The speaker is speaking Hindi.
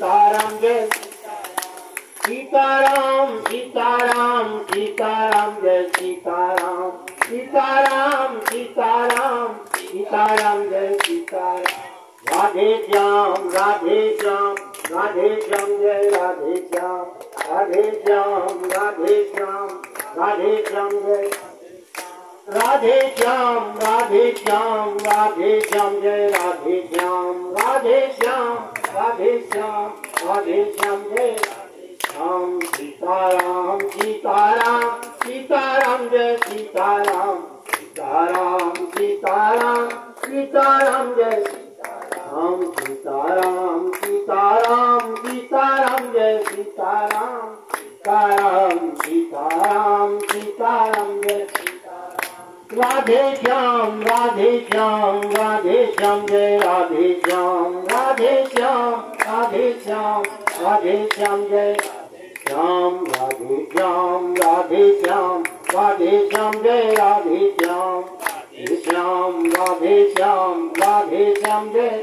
सीताराम जय सीताराम सीताराम सीताराम जय सीताराम सीताराम सीताराम सीताराम जय सीताराम राधे श्याम राधे श्याम राधे श्याम जय राधे श्याम राधे श्याम राधे श्याम राधे श्याम जय राधे श्याम राधे श्याम राधे श्याम जय राधे श्याम राधे श्याम राधे श्याम राधे श्याम जय राम सीताराम सीताराम सीताराम जय सीताराम सीताराम सीताराम सीताराम जय सीताराम सीताराम सीताराम सीताराम जय सीताराम सीताराम सीताराम सीताराम जय राधे श्याम राधे श्याम राधे श्याम जय राधे श्याम राधे श्याम राधे श्याम राधे श्याम जय श्याम राधे श्याम राधे श्याम राधे श्याम जय राधे श्याम राधे श्याम राधे श्याम राधे श्याम जय